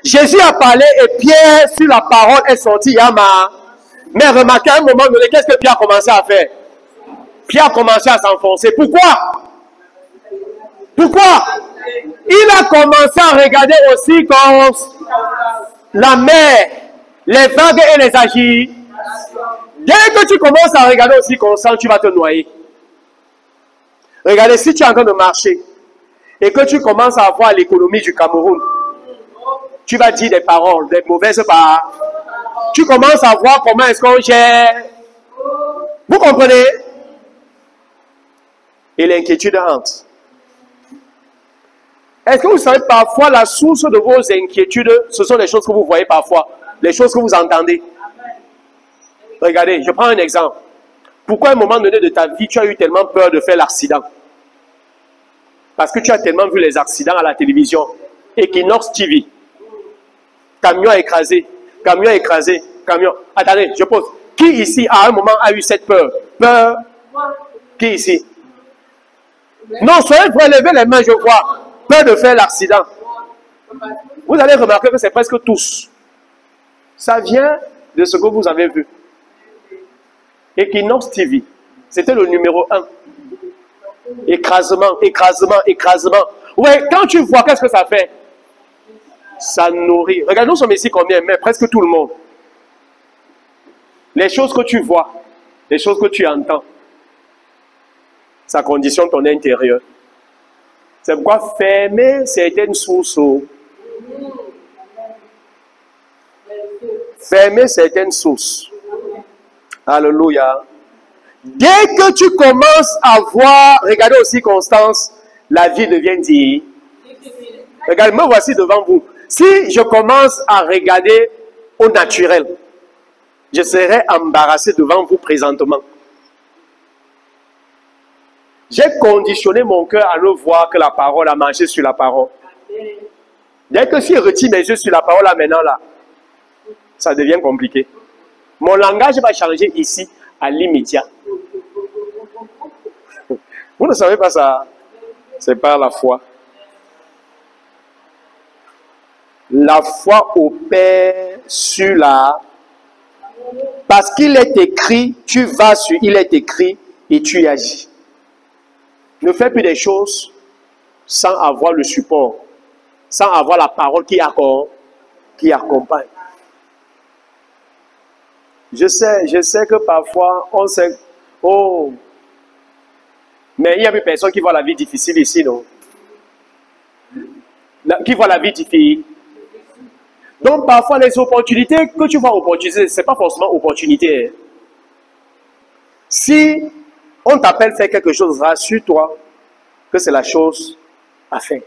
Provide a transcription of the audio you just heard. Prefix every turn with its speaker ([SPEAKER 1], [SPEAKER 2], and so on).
[SPEAKER 1] Jésus a parlé et Pierre, sur la parole, est sorti. Mais remarquez à un moment donné, qu'est-ce que Pierre a commencé à faire? Pierre a commencé à s'enfoncer. Pourquoi? Pourquoi? Il a commencé à regarder aussi comme la mer, les vagues et les agis. Dès que tu commences à regarder aussi comme ça, tu vas te noyer. Regardez, si tu es en train de marcher et que tu commences à voir l'économie du Cameroun, tu vas dire des paroles, des mauvaises paroles. Tu commences à voir comment est-ce qu'on gère. Vous comprenez? Et l'inquiétude hante. Est-ce que vous savez parfois la source de vos inquiétudes, ce sont les choses que vous voyez parfois, les choses que vous entendez. Regardez, je prends un exemple. Pourquoi à un moment donné de ta vie, tu as eu tellement peur de faire l'accident? Parce que tu as tellement vu les accidents à la télévision. Equinox TV. Camion écrasé, camion écrasé, camion. Attendez, je pose. Qui ici, à un moment, a eu cette peur? Peur? Qui ici? Non, soyez prêts, levez les mains, je vois. Peur de faire l'accident. Vous allez remarquer que c'est presque tous. Ça vient de ce que vous avez vu. Equinox TV, c'était le numéro 1. Écrasement, écrasement, écrasement. Ouais, quand tu vois, qu'est-ce que ça fait? Ça nourrit. Regarde, nous sommes ici combien? Mais presque tout le monde. Les choses que tu vois, les choses que tu entends, ça conditionne ton intérieur. C'est pourquoi fermer certaines sources. Fermer certaines sources. Alléluia. Dès que tu commences à voir, regardez aussi Constance, la vie devient dit. Regardez, me voici devant vous. Si je commence à regarder au naturel, je serai embarrassé devant vous présentement. J'ai conditionné mon cœur à ne voir que la parole, à marcher sur la parole. Dès que si je retire mes yeux sur la parole, là, maintenant, là, ça devient compliqué. Mon langage va changer ici, à l'immédiat. Vous ne savez pas ça? C'est par la foi. La foi opère sur la... Parce qu'il est écrit, tu vas sur il est écrit et tu y agis. Ne fais plus des choses sans avoir le support, sans avoir la parole qui accompagne. Je sais que parfois, on sait, oh, mais il y a des personnes qui voient la vie difficile ici, non? Qui voient la vie difficile. Donc, parfois, les opportunités que tu vois opportunités, ce n'est pas forcément opportunité. Si on t'appelle faire quelque chose, rassure-toi que c'est la chose à faire.